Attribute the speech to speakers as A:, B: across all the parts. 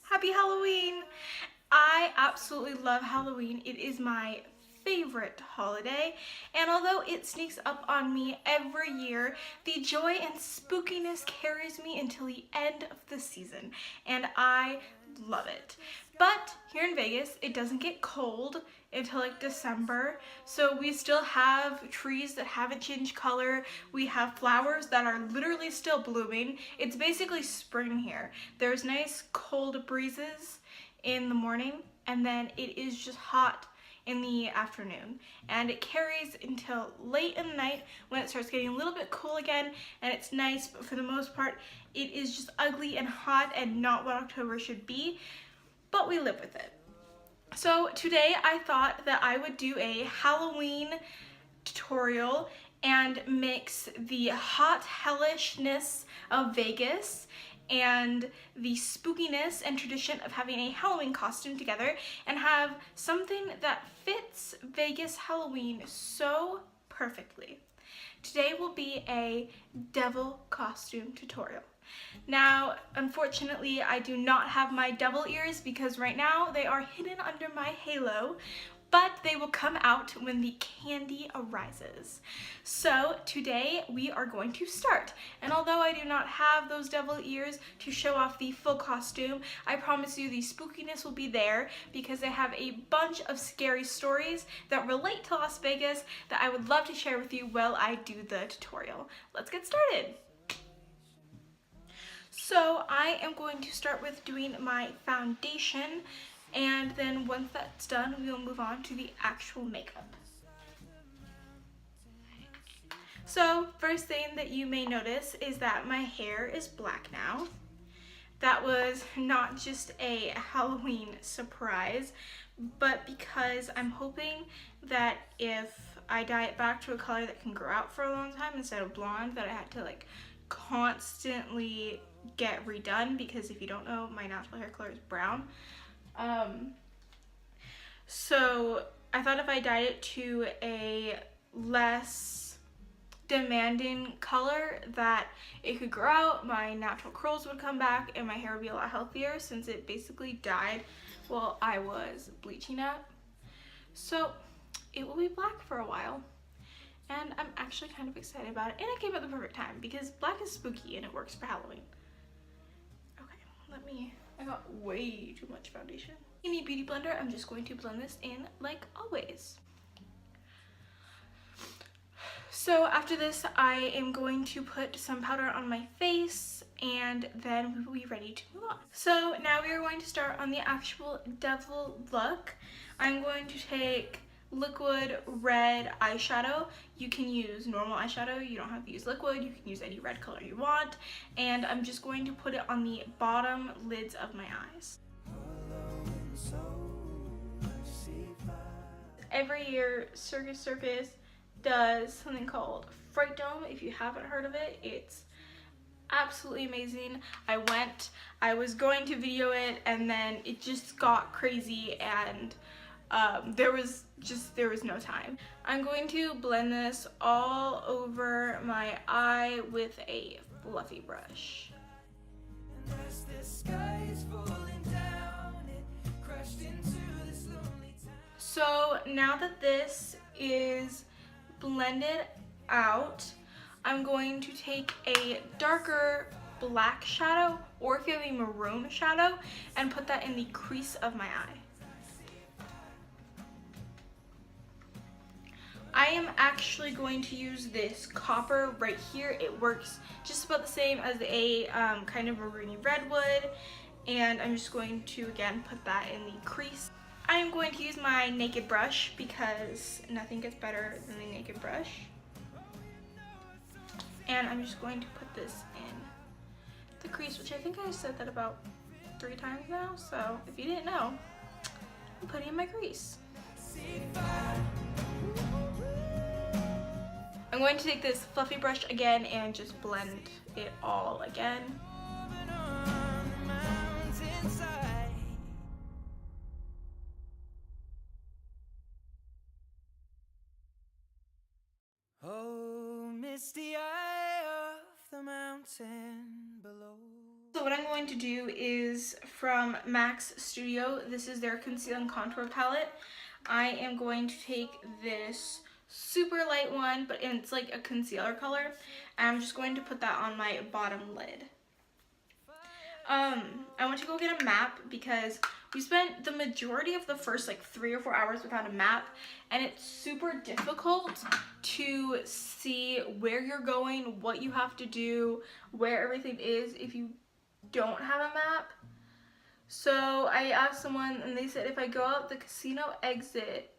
A: Happy Halloween! I absolutely love Halloween. It is my favorite holiday, and although it sneaks up on me every year, the joy and spookiness carries me until the end of the season, and I love it. But here in Vegas, it doesn't get cold until like December, so we still have trees that haven't changed color. We have flowers that are literally still blooming. It's basically spring here. There's nice cold breezes in the morning, and then it is just hot in the afternoon, and it carries until late in the night when it starts getting a little bit cool again, and it's nice, but for the most part it is just ugly and hot and not what October should be, but we live with it. So today I thought that I would do a Halloween tutorial and mix the hot hellishness of Vegas and the spookiness and tradition of having a Halloween costume together and have something that fits Vegas Halloween so perfectly. Today will be a devil costume tutorial. Now, unfortunately, I do not have my devil ears because right now they are hidden under my halo, but they will come out when the candy arises. So today we are going to start, and although I do not have those devil ears to show off the full costume, I promise you the spookiness will be there because I have a bunch of scary stories that relate to Las Vegas that I would love to share with you while I do the tutorial. Let's get started. So I am going to start with doing my foundation, and then once that's done, we will move on to the actual makeup. So first thing that you may notice is that my hair is black now. That was not just a Halloween surprise, but because I'm hoping that if I dye it back to a color that can grow out for a long time instead of blonde, that I had to like constantly get redone, because if you don't know, my natural hair color is brown. So I thought if I dyed it to a less demanding color that it could grow out, my natural curls would come back, and my hair would be a lot healthier since it basically died while I was bleaching it. So it will be black for a while, and I'm actually kind of excited about it, and it came at the perfect time because black is spooky and it works for Halloween. I got way too much foundation. In the beauty blender, I'm just going to blend this in like always. So after this, I am going to put some powder on my face, and then we will be ready to move on. So now we are going to start on the actual devil look. I'm going to take liquid red eyeshadow. You can use normal eyeshadow, you don't have to use liquid, you can use any red color you want, and I'm just going to put it on the bottom lids of my eyes. Every year Circus Circus does something called Fright Dome. If you haven't heard of it, it's absolutely amazing. I was going to video it, and then it just got crazy, and there was no time. I'm going to blend this all over my eye with a fluffy brush. So now that this is blended out, I'm going to take a darker black shadow, or if you have a maroon shadow, and put that in the crease of my eye. I am actually going to use this copper right here. It works just about the same as a kind of maroony redwood, and I'm just going to again put that in the crease. I am going to use my naked brush because nothing gets better than the naked brush, and I'm just going to put this in the crease, which I think I said that about 3 times now, so if you didn't know, I'm putting in my crease. I'm going to take this fluffy brush again and just blend it all again.
B: Oh, misty eye of the mountain below.
A: So what I'm going to do is from MAC's Studio, this is their Conceal and Contour palette. I am going to take this super light one, but it's like a concealer color, and I'm just going to put that on my bottom lid. I went to go get a map because we spent the majority of the first like 3 or 4 hours without a map, and it's super difficult to see where you're going, what you have to do, where everything is if you don't have a map. So I asked someone and they said if I go out the casino exit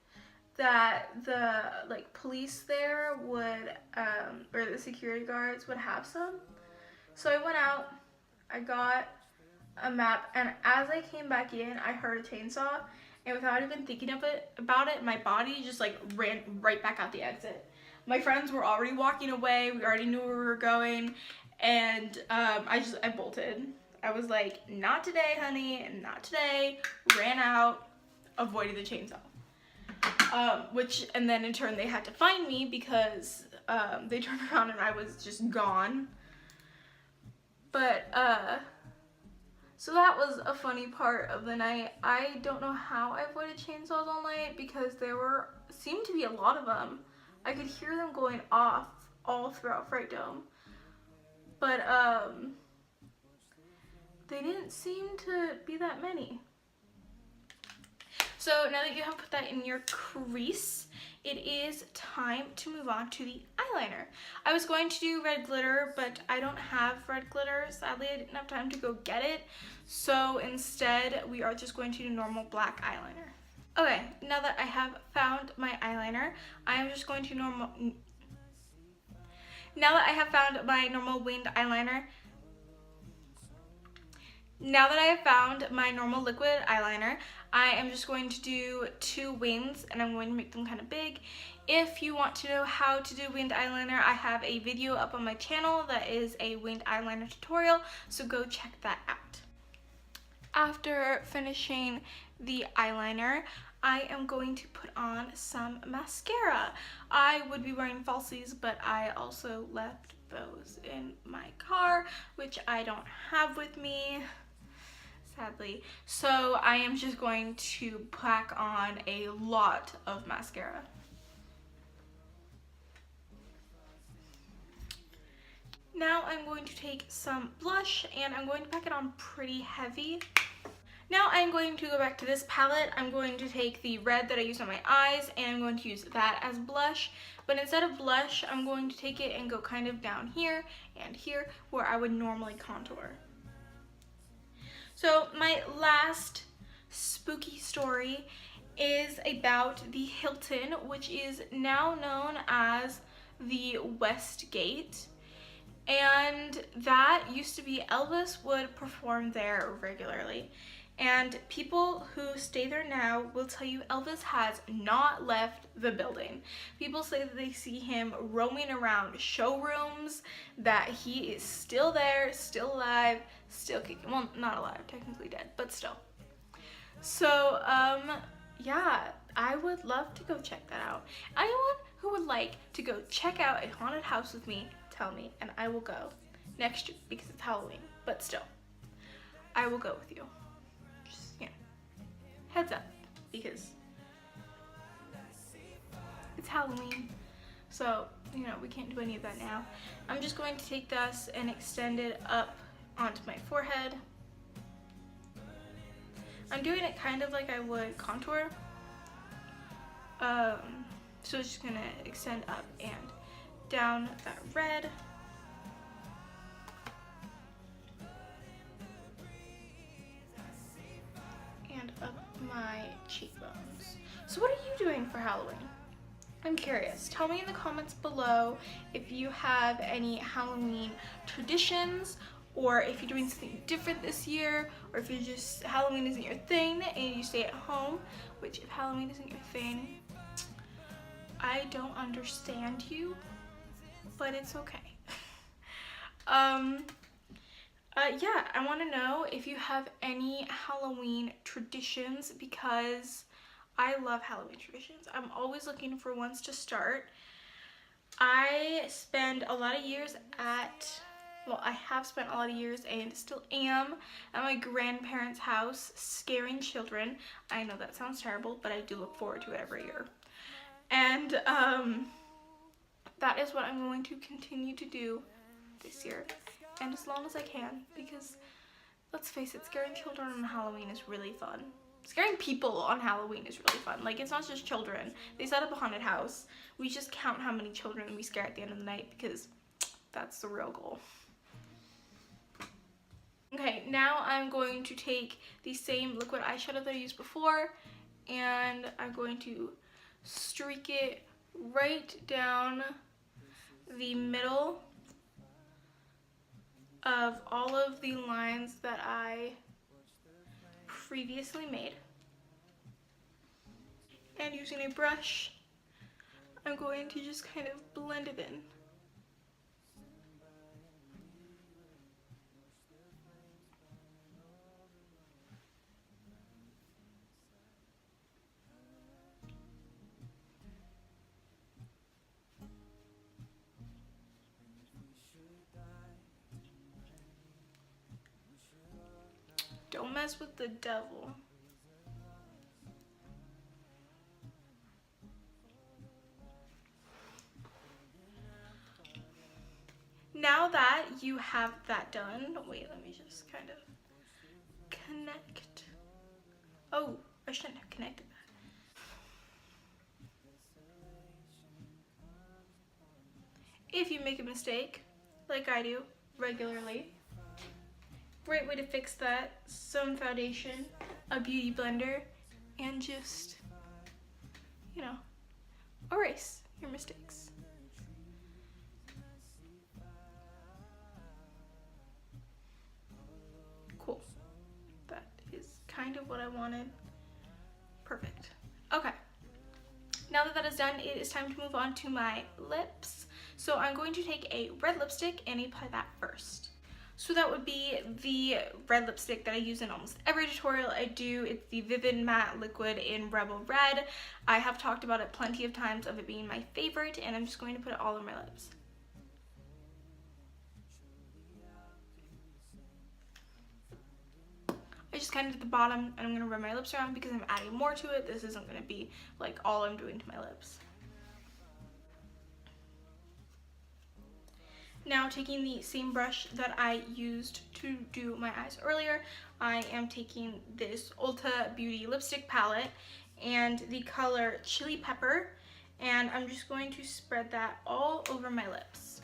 A: that the like police there would or the security guards would have some. So I went out, I got a map, and as I came back in I heard a chainsaw, and without even thinking about it, my body just like ran right back out the exit. My friends were already walking away, we already knew where we were going, and I bolted. I was like, not today, honey, not today. Ran out, avoided the chainsaw. And then in turn they had to find me because they turned around and I was just gone. But, so that was a funny part of the night. I don't know how I avoided chainsaws all night because there seemed to be a lot of them. I could hear them going off all throughout Fright Dome. But, they didn't seem to be that many. So now that you have put that in your crease, it is time to move on to the eyeliner. I was going to do red glitter, but I don't have red glitter. Sadly, I didn't have time to go get it. So instead, we are just going to do normal black eyeliner. Okay, now that I have found my eyeliner, I am just going to Now that I have found my normal winged eyeliner, Now that I have found my normal liquid eyeliner, I am just going to do 2 wings, and I'm going to make them kind of big. If you want to know how to do winged eyeliner, I have a video up on my channel that is a winged eyeliner tutorial, so go check that out. After finishing the eyeliner, I am going to put on some mascara. I would be wearing falsies, but I also left those in my car, which I don't have with me, sadly. So I am just going to pack on a lot of mascara. Now I'm going to take some blush, and I'm going to pack it on pretty heavy. Now I'm going to go back to this palette. I'm going to take the red that I used on my eyes, and I'm going to use that as blush. But instead of blush, I'm going to take it and go kind of down here and here where I would normally contour. So my last spooky story is about the Hilton, which is now known as the Westgate. And that used to be, Elvis would perform there regularly. And people who stay there now will tell you Elvis has not left the building. People say that they see him roaming around showrooms, that he is still there, still alive, still kicking. Well, not alive, technically dead, but still. So, yeah, I would love to go check that out. Anyone who would like to go check out a haunted house with me, tell me, and I will go next year because it's Halloween, but still, I will go with you. Just, you know, heads up, because it's Halloween, so, you know, we can't do any of that now. I'm just going to take this and extend it up onto my forehead. I'm doing it kind of like I would contour. So it's just gonna extend up and down that red. And up my cheekbones. So what are you doing for Halloween? I'm curious. Tell me in the comments below if you have any Halloween traditions, or if you're doing something different this year, or if you're just, Halloween isn't your thing and you stay at home, which if Halloween isn't your thing, I don't understand you, but it's okay. Yeah, I want to know if you have any Halloween traditions, because I love Halloween traditions. I'm always looking for ones to start. I spend a lot of years at well, I have spent a lot of years and still am at my grandparents' house scaring children. I know that sounds terrible, but I do look forward to it every year. And that is what I'm going to continue to do this year, and as long as I can, because let's face it, scaring children on Halloween is really fun. Scaring people on Halloween is really fun. Like, it's not just children. They set up a haunted house. We just count how many children we scare at the end of the night, because that's the real goal. Okay, now I'm going to take the same liquid eyeshadow that I used before, and I'm going to streak it right down the middle of all of the lines that I previously made. And using a brush, I'm going to just kind of blend it in. Don't mess with the devil. Now that you have that done, wait, let me just kind of connect. Oh, I shouldn't have connected that. If you make a mistake, like I do regularly, great way to fix that: some foundation, a beauty blender, and just, you know, erase your mistakes. Cool. That is kind of what I wanted. Perfect. Okay. Now that that is done, it is time to move on to my lips. So I'm going to take a red lipstick and apply that first. So that would be the red lipstick that I use in almost every tutorial I do. It's the Vivid Matte Liquid in Rebel Red. I have talked about it plenty of times of it being my favorite, and I'm just going to put it all over my lips. I just kind of did the bottom, and I'm going to rub my lips around because I'm adding more to it. This isn't going to be like all I'm doing to my lips. Now, taking the same brush that I used to do my eyes earlier, I am taking this Ulta Beauty lipstick palette and the color Chili Pepper, and I'm just going to spread that all over my lips.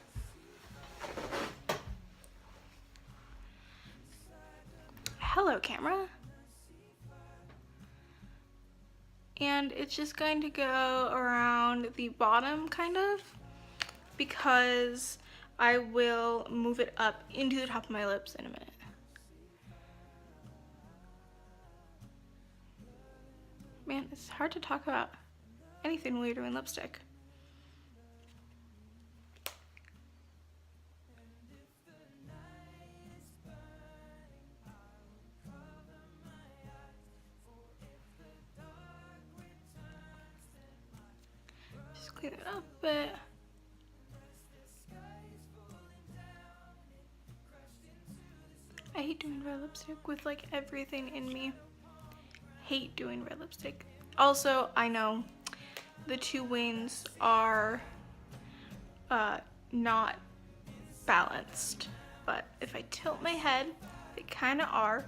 A: Hello, camera. And it's just going to go around the bottom, kind of, because I will move it up into the top of my lips in a minute. Man, it's hard to talk about anything when you're doing lipstick. Just clean it up a bit. I hate doing red lipstick with like everything in me. Hate doing red lipstick. Also, I know the two wings are not balanced, but if I tilt my head, they kind of are.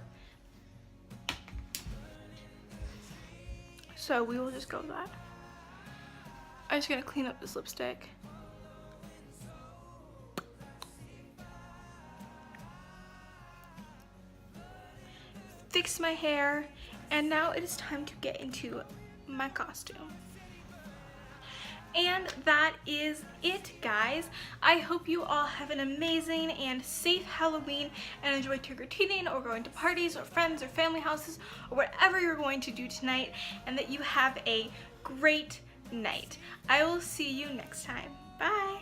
A: So we will just go with that. I'm just gonna clean up this lipstick. Fix my hair, and now it is time to get into my costume. And that is it, guys. I hope you all have an amazing and safe Halloween and enjoy trick-or-treating or going to parties or friends or family houses or whatever you're going to do tonight, and that you have a great night. I will see you next time. Bye.